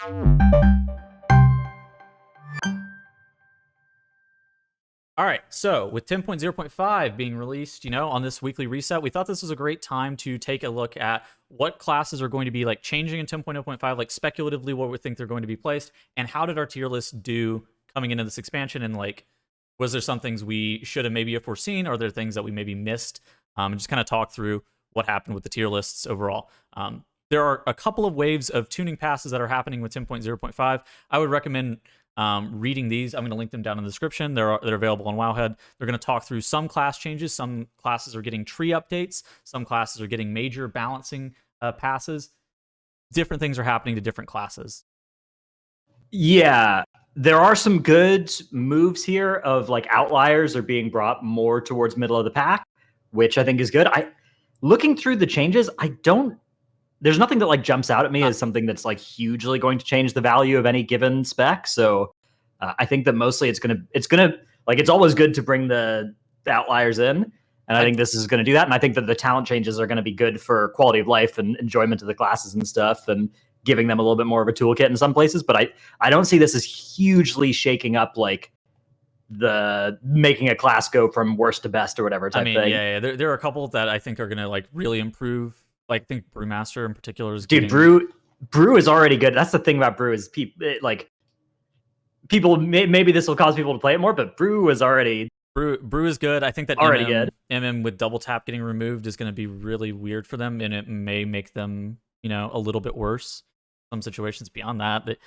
All right, so with 10.0.5 being released, on this weekly reset, we thought this was a great time to take a look at what classes are going to be like changing in 10.0.5, like speculatively what we think they're going to be placed, and how did our tier list do coming into this expansion, and like, was there some things we should have maybe foreseen, or are there things that we maybe missed, and just kind of talk through what happened with the tier lists overall. There are a couple of waves of tuning passes that are happening with 10.0.5. I would recommend reading these. I'm going to link them down in the description. They're available on Wowhead. They're going to talk through some class changes. Some classes are getting tree updates. Some classes are getting major balancing passes. Different things are happening to different classes. Yeah, there are some good moves here of like outliers are being brought more towards middle of the pack, which I think is good. Looking through the changes, there's nothing that like jumps out at me as something that's like hugely going to change the value of any given spec. So I think that mostly it's gonna like, it's always good to bring the outliers in, and I think this is going to do that. And I think that the talent changes are going to be good for quality of life and enjoyment of the classes and stuff, and giving them a little bit more of a toolkit in some places. But I don't see this as hugely shaking up like the making a class go from worst to best or whatever type thing. Yeah. There are a couple that I think are going to like really improve. Like, I think Brewmaster in particular is Dude, Brew is already good. That's the thing about Brew is people maybe this will cause people to play it more, but Brew is already Brew is good. I think that already good. MM with double tap getting removed is going to be really weird for them, and it may make them a little bit worse. Some situations beyond that, but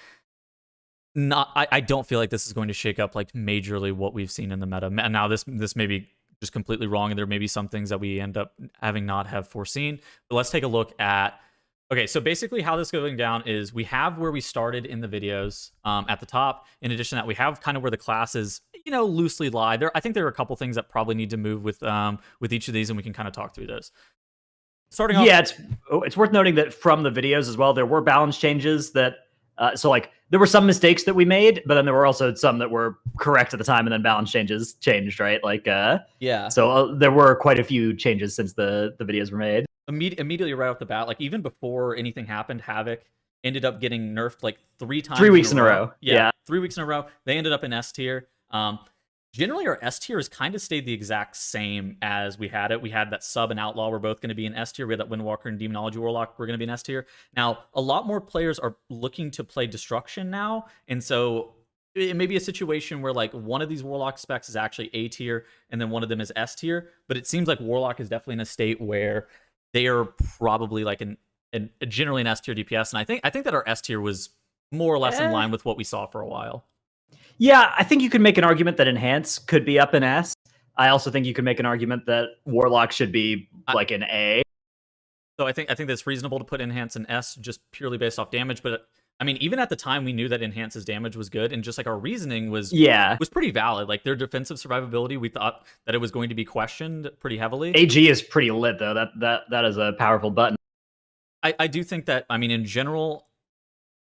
I don't feel like this is going to shake up like majorly what we've seen in the meta. And now this may be just completely wrong, and there may be some things that we end up having not have foreseen. But let's take a look at. Okay, so basically how this is going down is we have where we started in the videos at the top. In addition to that, we have kind of where the classes, loosely lie. I think there are a couple things that probably need to move with each of these, and we can kind of talk through those. Starting off, yeah, it's worth noting that from the videos as well, there were balance changes that. So like there were some mistakes that we made, but then there were also some that were correct at the time, and then balance changes changed, right? Like yeah. So there were quite a few changes since the videos were made. Immediately right off the bat, like even before anything happened, Havoc ended up getting nerfed like 3 times. 3 weeks in a row. Yeah, 3 weeks in a row. They ended up in S tier. Generally, our S tier has kind of stayed the exact same as we had it. We had that Sub and Outlaw were both going to be in S tier. We had that Windwalker and Demonology Warlock were going to be in S tier. Now, a lot more players are looking to play Destruction now, and so it may be a situation where like one of these Warlock specs is actually A tier, and then one of them is S tier. But it seems like Warlock is definitely in a state where they are probably like generally an S tier DPS, and I think that our S tier was more or less in line with what we saw for a while. Yeah, I think you could make an argument that Enhance could be up in S. I also think you could make an argument that Warlock should be like an A. So I think that's reasonable to put Enhance in S just purely based off damage. But I mean, even at the time, we knew that Enhance's damage was good, and just like our reasoning was pretty valid. Like their defensive survivability, we thought that it was going to be questioned pretty heavily. AG is pretty lit though. That is a powerful button. I do think that, I mean, in general,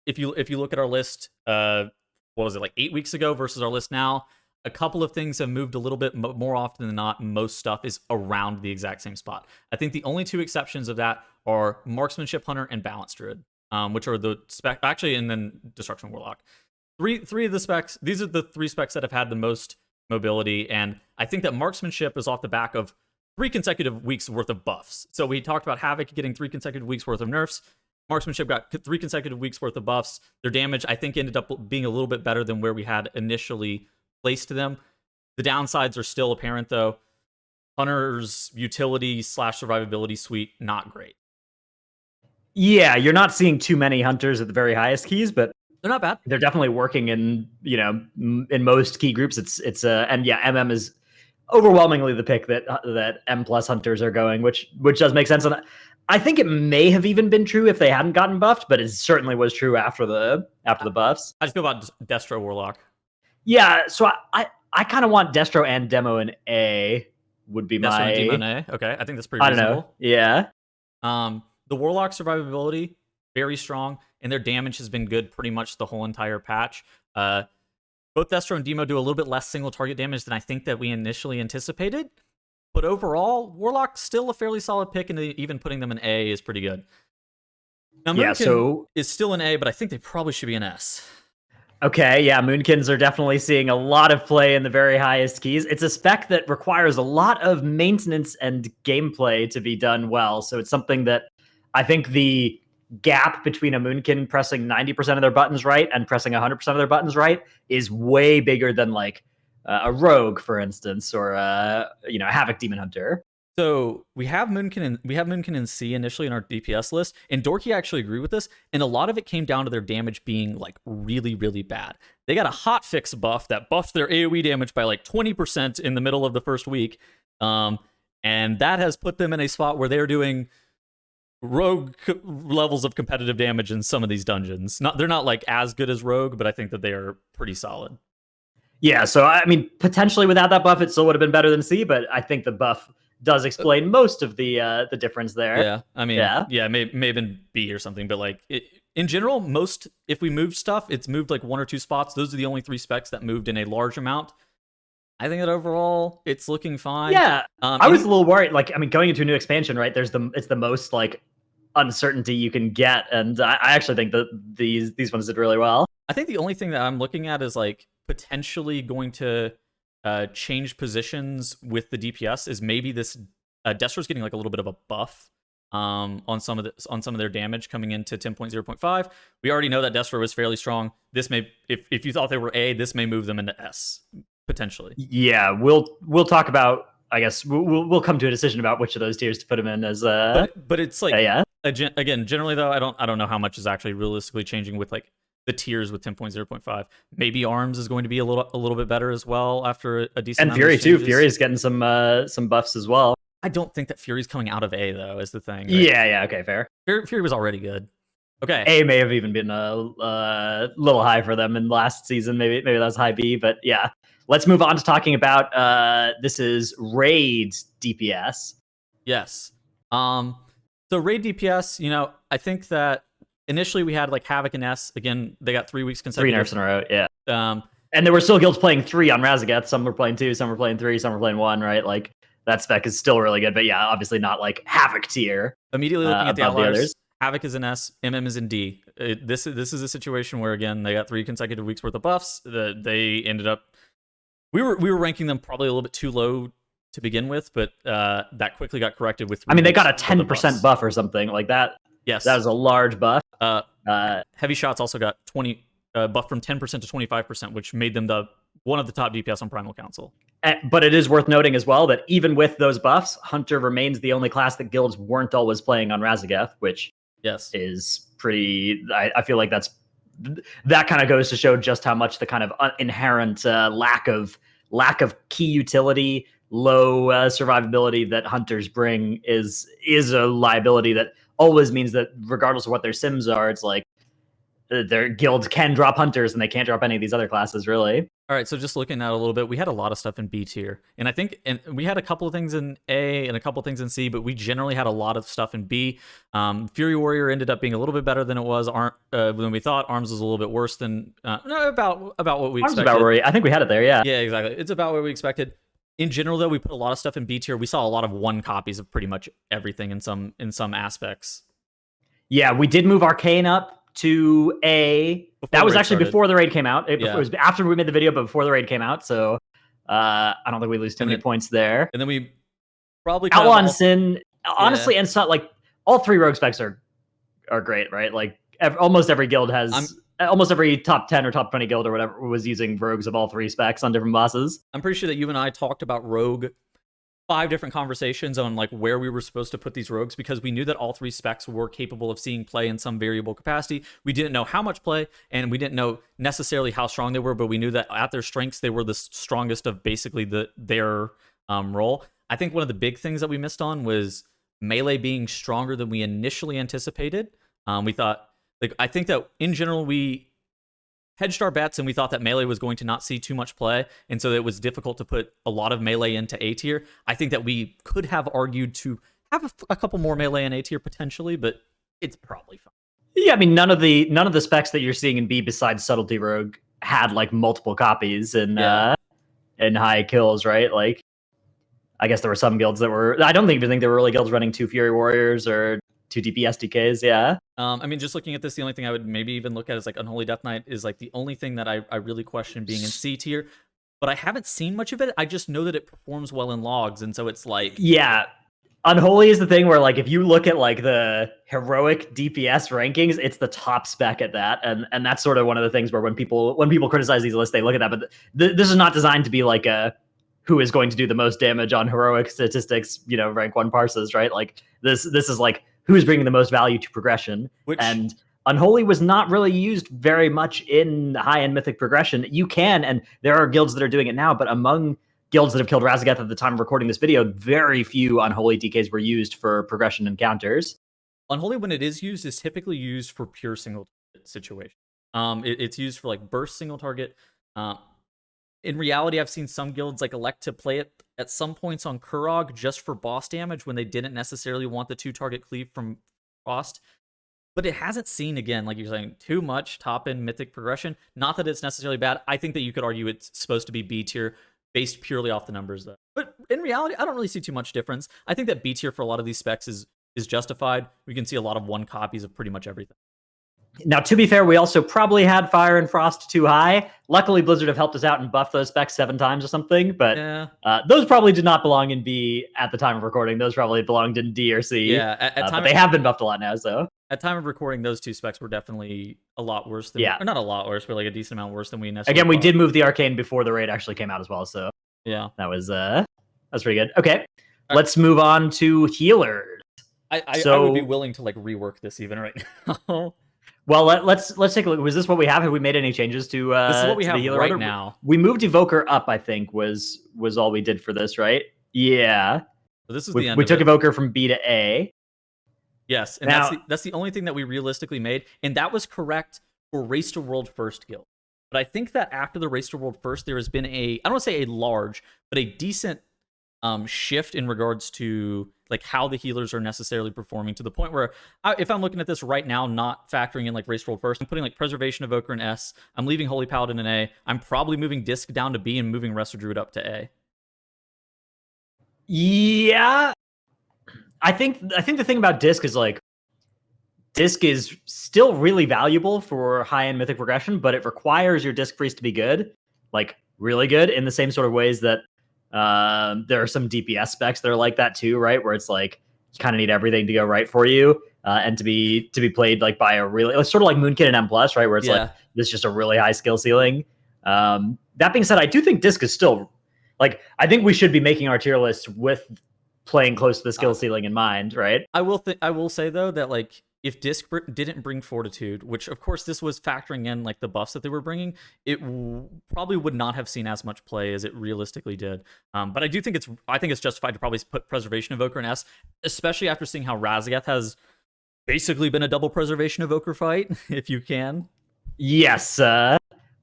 if you look at our list, what was it, like 8 weeks ago versus our list now, a couple of things have moved a little bit more often than not. Most stuff is around the exact same spot. I think the only 2 exceptions of that are Marksmanship Hunter and Balance Druid, which are the spec, actually, and then Destruction Warlock. Three of the specs, these are the 3 specs that have had the most mobility, and I think that Marksmanship is off the back of 3 consecutive weeks worth of buffs. So we talked about Havoc getting 3 consecutive weeks worth of nerfs. Marksmanship got 3 consecutive weeks worth of buffs. Their damage, I think, ended up being a little bit better than where we had initially placed them. The downsides are still apparent, though. Hunter's utility / survivability suite, not great. Yeah, you're not seeing too many Hunters at the very highest keys, but they're not bad. They're definitely working in, in most key groups. And yeah, MM is overwhelmingly the pick that M+ Hunters are going, which does make sense. And I think it may have even been true if they hadn't gotten buffed, but it certainly was true after the buffs. How do you feel about Destro Warlock? Yeah, so I kind of want Destro and Demo in A. Would be Destro my and Demo in A. Okay, I think that's pretty reasonable. I don't know. Yeah. The Warlock survivability very strong, and their damage has been good pretty much the whole entire patch. Both Destro and Demo do a little bit less single target damage than I think that we initially anticipated. But overall, Warlock's still a fairly solid pick, and even putting them in A is pretty good. Now, Yeah, Moonkin so is still an A, but I think they probably should be an S. okay, yeah, Moonkins are definitely seeing a lot of play in the very highest keys. It's a spec that requires a lot of maintenance and gameplay to be done well. So it's something that I think the gap between a Moonkin pressing 90% of their buttons right and pressing 100% of their buttons right is way bigger than like a Rogue, for instance, or a Havoc Demon Hunter. So we have Moonkin and C initially in our DPS list, and Dorky actually agreed with this, and a lot of it came down to their damage being like really, really bad. They got a hotfix buff that buffed their AoE damage by like 20% in the middle of the first week, and that has put them in a spot where they're doing Rogue levels of competitive damage in some of these dungeons. They're not like as good as Rogue, but I think that they are pretty solid. Yeah, so I mean, potentially without that buff, it still would have been better than C, but I think the buff does explain most of the difference there. Yeah, I mean, yeah, may have been B or something, but like in general, if we moved stuff, it's moved like 1 or 2 spots. Those are the only 3 specs that moved in a large amount. I think that overall, it's looking fine. Yeah, I was a little worried. Like, I mean, going into a new expansion, right? It's the most like uncertainty you can get, and I actually think that these ones did really well. I think the only thing that I'm looking at is like potentially going to change positions with the DPS is maybe this Destro's getting like a little bit of a buff on some of their damage coming into 10.0.5. We already know that Destro is fairly strong. This may, if you thought they were A, this may move them into S potentially. Yeah, we'll talk about. I guess we'll come to a decision about which of those tiers to put them in as. But it's like again, generally though, I don't know how much is actually realistically changing with like the tiers with 10.0.5. Maybe Arms is going to be a little bit better as well after a decent. And Fury too. Fury's getting some buffs as well. I don't think that Fury's coming out of A though, is the thing. Right? Yeah, okay, fair. Fury was already good. Okay, A may have even been a little high for them in last season. Maybe that's high B, but yeah. Let's move on to talking about this is Raid DPS. Yes. So Raid DPS, I think that initially we had like Havoc and S. Again, they got 3 weeks consecutive. 3 nerfs in a row, yeah. And there were still guilds playing 3 on Razageth. Some were playing 2, some were playing 3, some were playing 1, right? Like, that spec is still really good, but yeah, obviously not like Havoc tier. Immediately looking at the outliers, Havoc is in S, MM is in D. This is a situation where, again, they got 3 consecutive weeks worth of buffs. They ended up... We were ranking them probably a little bit too low to begin with, but that quickly got corrected with. I mean, they got a 10% buff or something like that. Yes, that was a large buff. Heavy Shots also got 20 buff from 10% to 25%, which made them one of the top DPS on Primal Council. But it is worth noting as well that even with those buffs, Hunter remains the only class that guilds weren't always playing on Razageth, which is pretty. I feel like that kind of goes to show just how much the kind of inherent lack of key utility, low survivability that hunters bring is a liability that always means that regardless of what their sims are, it's like their guilds can drop hunters and they can't drop any of these other classes, really. All right, so just looking at it a little bit, we had a lot of stuff in B tier, and I think we had a couple of things in A and a couple of things in C, but we generally had a lot of stuff in B. Fury Warrior ended up being a little bit better than it was when we thought. Arms was a little bit worse than about what we expected. About where I think we had it there, yeah. Yeah, exactly. It's about where we expected. In general, though, we put a lot of stuff in B tier. We saw a lot of 1 copies of pretty much everything in some aspects. Yeah, we did move Arcane up to A. That was actually before the raid came out. It was after we made the video, but before the raid came out. So I don't think we lose too many points there. And then we probably Outlaw and Sin, honestly, and so like all 3 rogue specs are great, right? Like almost every guild has. Almost every top 10 or top 20 guild or whatever was using rogues of all 3 specs on different bosses. I'm pretty sure that you and I talked about rogue 5 different conversations on like where we were supposed to put these rogues, because we knew that all 3 specs were capable of seeing play in some variable capacity. We didn't know how much play, and we didn't know necessarily how strong they were, but we knew that at their strengths, they were the strongest of basically their role. I think one of the big things that we missed on was melee being stronger than we initially anticipated. We thought, I think that in general, we hedged our bets and we thought that melee was going to not see too much play, and so it was difficult to put a lot of melee into A tier. I think that we could have argued to have a couple more melee in A tier potentially, but it's probably fine. Yeah, I mean, none of the specs that you're seeing in B besides Subtlety Rogue had like multiple copies and high kills, right? Like, I guess there were some guilds that were. I don't even think there were really guilds running 2 Fury Warriors or two DPS DKs. Yeah. I mean, just looking at this, the only thing I would maybe even look at is like Unholy Death Knight is like the only thing that I really question being in C tier. But I haven't seen much of it. I just know that it performs well in logs, and so it's like, yeah, Unholy is the thing where like if you look at like the heroic DPS rankings, it's the top spec at that, and that's sort of one of the things where when people criticize these lists, they look at that. But this is not designed to be like a who is going to do the most damage on heroic statistics, rank 1 parses, right? Like this is like who's bringing the most value to progression. And Unholy was not really used very much in high-end Mythic progression. You can, and there are guilds that are doing it now, but among guilds that have killed Razageth at the time of recording this video, very few Unholy DKs were used for progression encounters. Unholy, when it is typically used for pure single target situation. It's used for like burst single target. In reality, I've seen some guilds like elect to play it at some points on Kurog just for boss damage when they didn't necessarily want the 2-target cleave from Frost. But it hasn't seen, again, like you're saying, too much top-end Mythic progression. Not that it's necessarily bad. I think that you could argue it's supposed to be B tier, based purely off the numbers, though. But in reality, I don't really see too much difference. I think that B tier for a lot of these specs is justified. We can see a lot of 1 copies of pretty much everything. Now, to be fair, we also probably had Fire and Frost too high. Luckily, Blizzard have helped us out and buffed those specs 7 times or something, but yeah. Those probably did not belong in B at the time of recording. Those probably belonged in D or C. Yeah, but they have been buffed a lot now, so. At time of recording, those 2 specs were definitely a lot worse than, or not a lot worse, but like a decent amount worse than we necessarily Again, we thought. did move the Arcane before the raid actually came out as well, so. Yeah. That's pretty good. Okay, let's move on to healers. I would be willing to like rework this even right now. Well, let's take a look. Was this what we have? Have we made any changes to this is what we have healer right order? now. We moved Evoker up, I think, was all we did for this, right? Yeah. So this is the end. We took Evoker from B to A. Yes, and now, that's the only thing that we realistically made, and that was correct for Race to World First guild. But I think that after the Race to World First, there has been I don't want to say a large, but a decent shift in regards to like how the healers are necessarily performing, to the point where if I'm looking at this right now, not factoring in like Race to World First, I'm putting like Preservation Evoker in S, I'm leaving Holy Paladin in A, I'm probably moving Disc down to B and moving Resto Druid up to A. Yeah. I think the thing about Disc is like Disc is still really valuable for high-end Mythic progression, but it requires your Disc Priest to be good, like really good, in the same sort of ways that there are some DPS specs that are like that too, right? Where it's like you kind of need everything to go right for you, and to be played like by a really sort of like Moonkid and M+, right? Where it's like this is just a really high skill ceiling. That being said, I do think Disc is still like, I think we should be making our tier list with playing close to the skill ceiling in mind, right? I will say though that like if Disc didn't bring Fortitude, which of course this was factoring in like the buffs that they were bringing, it probably would not have seen as much play as it realistically did. But I do think it's justified to probably put Preservation Evoker in S, especially after seeing how Razageth has basically been a double Preservation Evoker fight, if you can. Yes,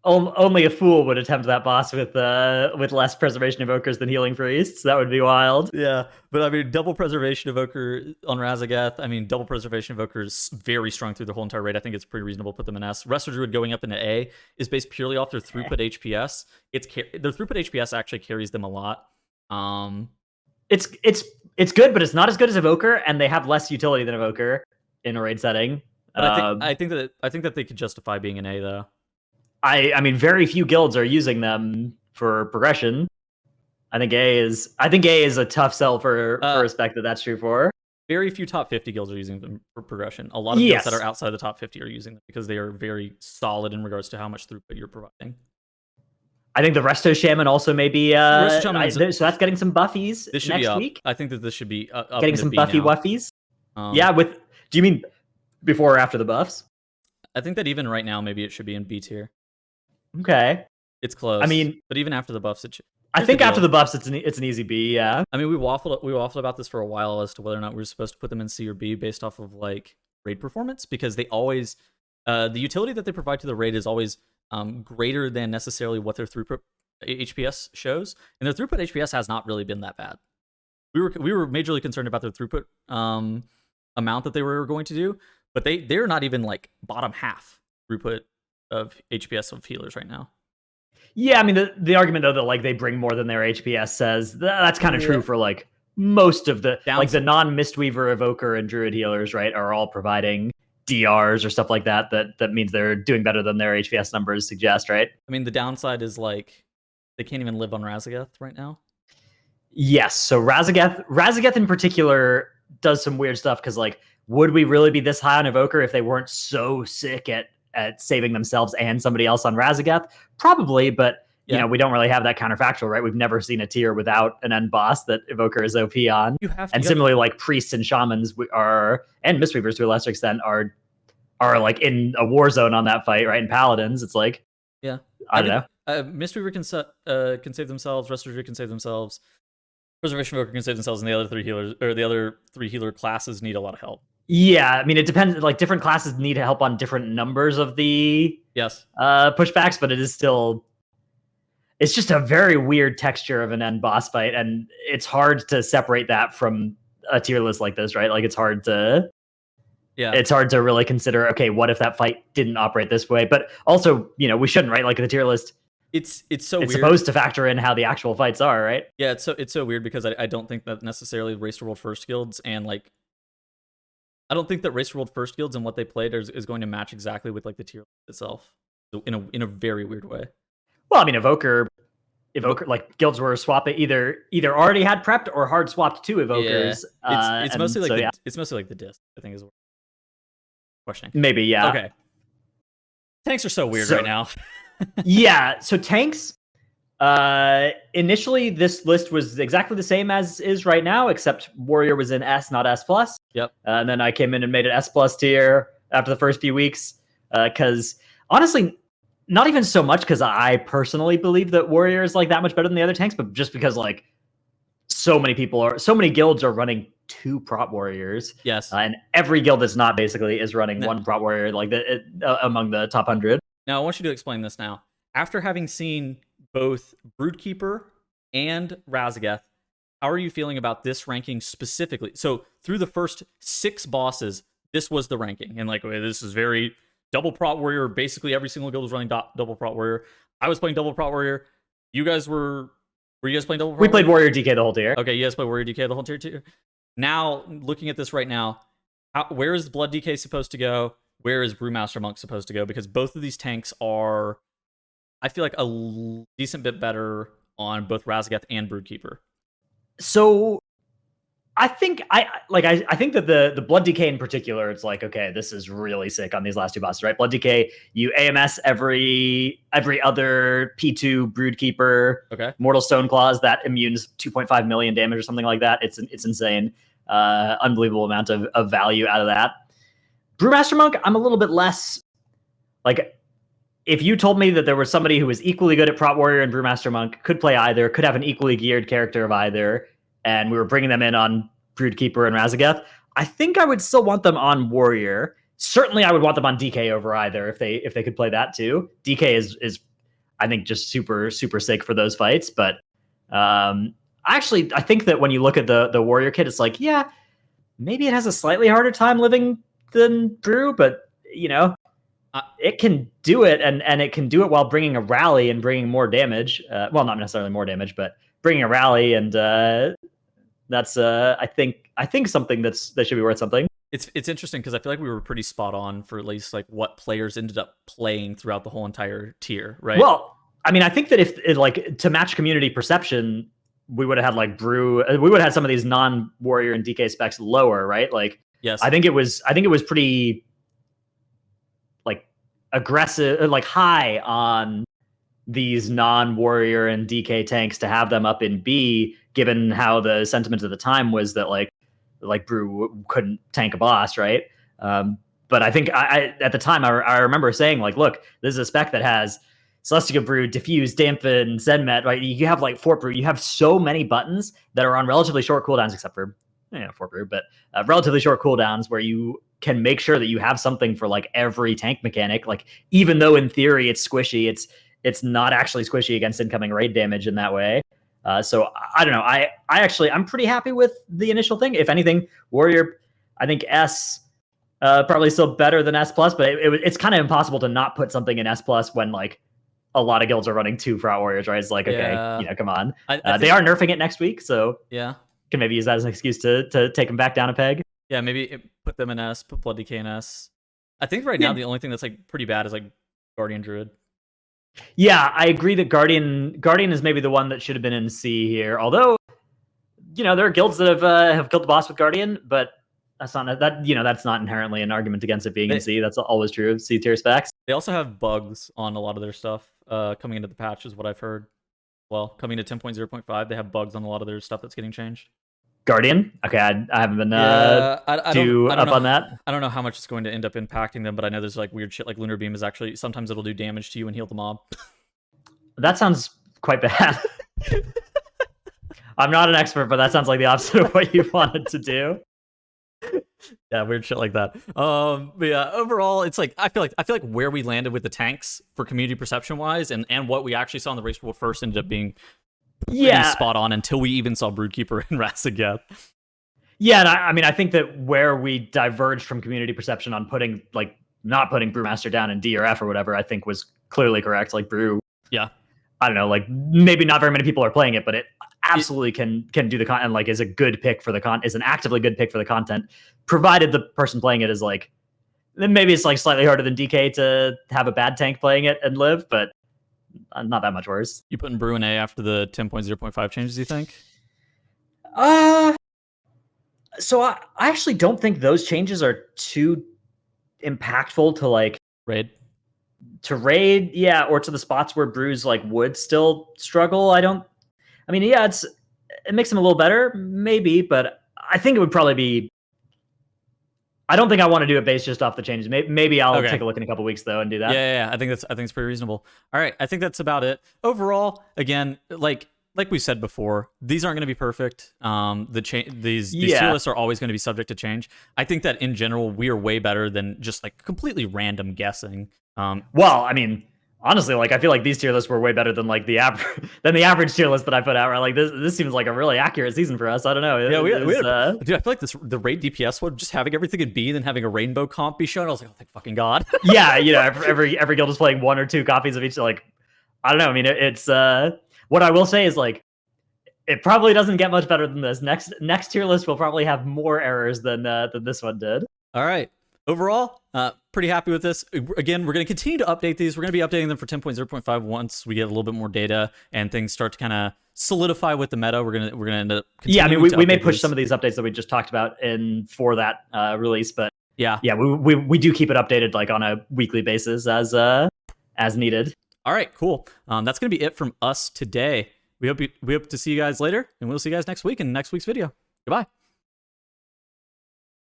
only a fool would attempt that boss with less Preservation Evokers than Healing Priests. That would be wild. Yeah, but I mean, double Preservation Evoker on Razageth. I mean, double Preservation Evoker is very strong through the whole entire raid. I think it's pretty reasonable to put them in S. Resto Druid going up into A is based purely off their throughput HPS. Their throughput HPS actually carries them a lot. It's good, but it's not as good as Evoker, and they have less utility than Evoker in a raid setting. But I think that they could justify being an A though. I mean, very few guilds are using them for progression. I think A is a tough sell for a spec that's true for. Very few top 50 guilds are using them for progression. A lot of guilds that are outside the top 50 are using them because they are very solid in regards to how much throughput you're providing. I think the Resto Shaman also may be so that's getting some buffies this should next be up. week. I think that this should be up getting some buffy now. wuffies. Do you mean before or after the buffs? I think that even right now, maybe it should be in B tier. Okay, it's close. I mean, but even after the buffs, I think after the buffs, it's an easy B. Yeah. I mean, we waffled about this for a while as to whether or not we were supposed to put them in C or B based off of like raid performance, because they always the utility that they provide to the raid is always greater than necessarily what their throughput HPS shows, and their throughput HPS has not really been that bad. We were majorly concerned about their throughput amount that they were going to do, but they're not even like bottom half throughput of HPS of healers right now. Yeah, I mean the argument though that like they bring more than their HPS says, that's kind of true for like most of the Down like the non-Mistweaver Evoker and Druid healers, right, are all providing DRs or stuff like that. That means they're doing better than their HPS numbers suggest, right? I mean, the downside is like they can't even live on Razageth right now. Yes. So Razageth in particular does some weird stuff because like, would we really be this high on Evoker if they weren't so sick at saving themselves and somebody else on Razageth? Probably, but you know, we don't really have that counterfactual, right? We've never seen a tier without an end boss that Evoker is OP on. And similarly, like priests and shamans are, and Mistweavers to a lesser extent, are like in a war zone on that fight, right? And paladins, it's like, yeah, I don't know. Mistweaver can save themselves. Restorator can save themselves. Preservation Evoker can save themselves, and the other three healers or the other three healer classes need a lot of help. Yeah, I mean, it depends. Like different classes need help on different numbers of the pushbacks, but it is still. It's just a very weird texture of an end boss fight, and it's hard to separate that from a tier list like this, right? Like it's hard to really consider, okay, what if that fight didn't operate this way? But also, you know, we shouldn't, right? Like the tier list, it's weird. Supposed to factor in how the actual fights are, right? Yeah, it's so weird because I don't think that necessarily Race to World First guilds and like I don't think that Race to World First guilds and what they played is going to match exactly with like the tier list itself. So in a very weird way. Well, I mean, Evoker, like guilds were swapping either already had prepped or hard swapped to Evokers. Yeah. It's mostly like it's mostly like the disc, I think is what questioning. Maybe, yeah. Okay. Tanks are so weird right now. Yeah, so tanks. Initially, this list was exactly the same as is right now, except Warrior was in S, not S plus. Yep. And then I came in and made it S plus tier after the first few weeks, because honestly, not even so much because I personally believe that Warrior is like that much better than the other tanks, but just because like so many guilds are running 2 prop warriors. Yes. And every guild that's not basically is running 1 prop warrior, like among the top 100. Now I want you to explain this now. After having seen both Broodkeeper and Razageth, how are you feeling about this ranking specifically? So through the first 6 bosses, this was the ranking, and like this is very double prop warrior. Basically, every single guild was running double prop warrior. I was playing double prop warrior. You guys were you guys playing double prop? We played warrior DK the whole tier. Okay, you guys played warrior DK the whole tier. Now, looking at this right now, where is Blood DK supposed to go? Where is Brewmaster Monk supposed to go? Because both of these tanks are, I feel like, a decent bit better on both Razageth and Broodkeeper. So I think I think that the Blood DK in particular, it's like, okay, this is really sick on these last 2 bosses, right? Blood DK, you AMS every other P2 Broodkeeper, okay, Mortal Stone Claws that immunes 2.5 million damage or something like that. It's insane. Unbelievable amount of value out of that. Brewmaster Monk, I'm a little bit less like, if you told me that there was somebody who was equally good at Prop Warrior and Brewmaster Monk, could play either, could have an equally geared character of either, and we were bringing them in on Broodkeeper and Razageth, I think I would still want them on Warrior. Certainly, I would want them on DK over either if they could play that too. DK is I think just super sick for those fights. But I think that when you look at the Warrior kit, it's like, yeah, maybe it has a slightly harder time living than Brew, but you know, it can do it, and it can do it while bringing a rally and bringing more damage. Well, not necessarily more damage, but bringing a rally, and that's I think something that should be worth something. It's interesting because I feel like we were pretty spot on for at least like what players ended up playing throughout the whole entire tier, right? Well, I mean, I think that if like to match community perception, we would have had like Brew, we would have had some of these non-Warrior and DK specs lower, right? Like, yes, I think it was pretty like aggressive, like high on these non-Warrior and DK tanks to have them up in B, given how the sentiment at the time was that like Brew couldn't tank a boss, right? But I think I at the time I remember saying like, look, this is a spec that has Celestia Brew, Diffuse, Dampen, Zenmet, right? You have like Fort Brew. You have so many buttons that are on relatively short cooldowns, except for Fort Brew, but relatively short cooldowns where you can make sure that you have something for like every tank mechanic. Like, even though in theory it's squishy, it's not actually squishy against incoming raid damage in that way. So I don't know. I'm pretty happy with the initial thing. If anything, Warrior, I think S probably still better than S plus, but it's kind of impossible to not put something in S plus when like a lot of guilds are running 2 Front Warriors, right? It's like, okay, come on. They are nerfing it next week, so yeah. can maybe use that as an excuse to take them back down a peg. Yeah, maybe put them in S, put Blood Decay in S. I think right now the only thing that's like pretty bad is like Guardian Druid. Yeah, I agree that Guardian is maybe the one that should have been in C here. Although, there are guilds that have killed the boss with Guardian, but that's not that's not inherently an argument against it being in C. That's always true of C tier specs. They also have bugs on a lot of their stuff coming into the patch, is what I've heard. Well, coming to 10.0.5, they have bugs on a lot of their stuff that's getting changed. Guardian? Okay, I haven't been too up on that. I don't know how much it's going to end up impacting them, but I know there's like weird shit like Lunar Beam is actually, sometimes it'll do damage to you and heal the mob. That sounds quite bad. I'm not an expert, but that sounds like the opposite of what you wanted to do. Yeah, weird shit like that. But yeah, overall, it's like I feel like where we landed with the tanks for community perception wise, and what we actually saw in the race world first ended up being spot on until we even saw Broodkeeper and Rasageth. Yeah, and I think that where we diverged from community perception on not putting Brewmaster down in D or F or whatever, I think was clearly correct. Like Brew, yeah, I don't know, like maybe not very many people are playing it, but it absolutely can do the content. Like is a good pick for the is an actively good pick for the content, provided the person playing it is like, then maybe it's like slightly harder than DK to have a bad tank playing it and live, but not that much worse. You putting Brew in A after the 10.0.5 changes, you think? So I actually don't think those changes are too impactful to like raid, yeah, or to the spots where Brews like would still struggle. Yeah, it makes them a little better, maybe, but I think it would probably be. I don't think I want to do it based just off the changes. Maybe I'll take a look in a couple weeks though and do that. Yeah. I think it's pretty reasonable. All right, I think that's about it. Overall, again, like we said before, these aren't going to be perfect. These tier lists are always going to be subject to change. I think that in general, we are way better than just like completely random guessing. Well, I mean, honestly, like I feel like these tier lists were way better than like the average tier list that I put out. Right, like this seems like a really accurate season for us. I don't know. Dude, I feel like the raid DPS one, just having everything in B and then having a rainbow comp be shown, I was like, oh, thank fucking god. Yeah, every guild is playing 1 or 2 copies of each. Like, I don't know. I mean, it's what I will say is like, it probably doesn't get much better than this. Next tier list will probably have more errors than this one did. All right. Overall, pretty happy with this. Again, we're going to continue to update these. We're going to be updating them for 10.0.5 once we get a little bit more data and things start to kind of solidify with the meta. We're gonna end up. Yeah, I mean, we may push some of these updates that we just talked about for that release, but yeah, we do keep it updated like on a weekly basis as needed. All right, cool. That's going to be it from us today. We hope to see you guys later, and we'll see you guys next week in next week's video. Goodbye.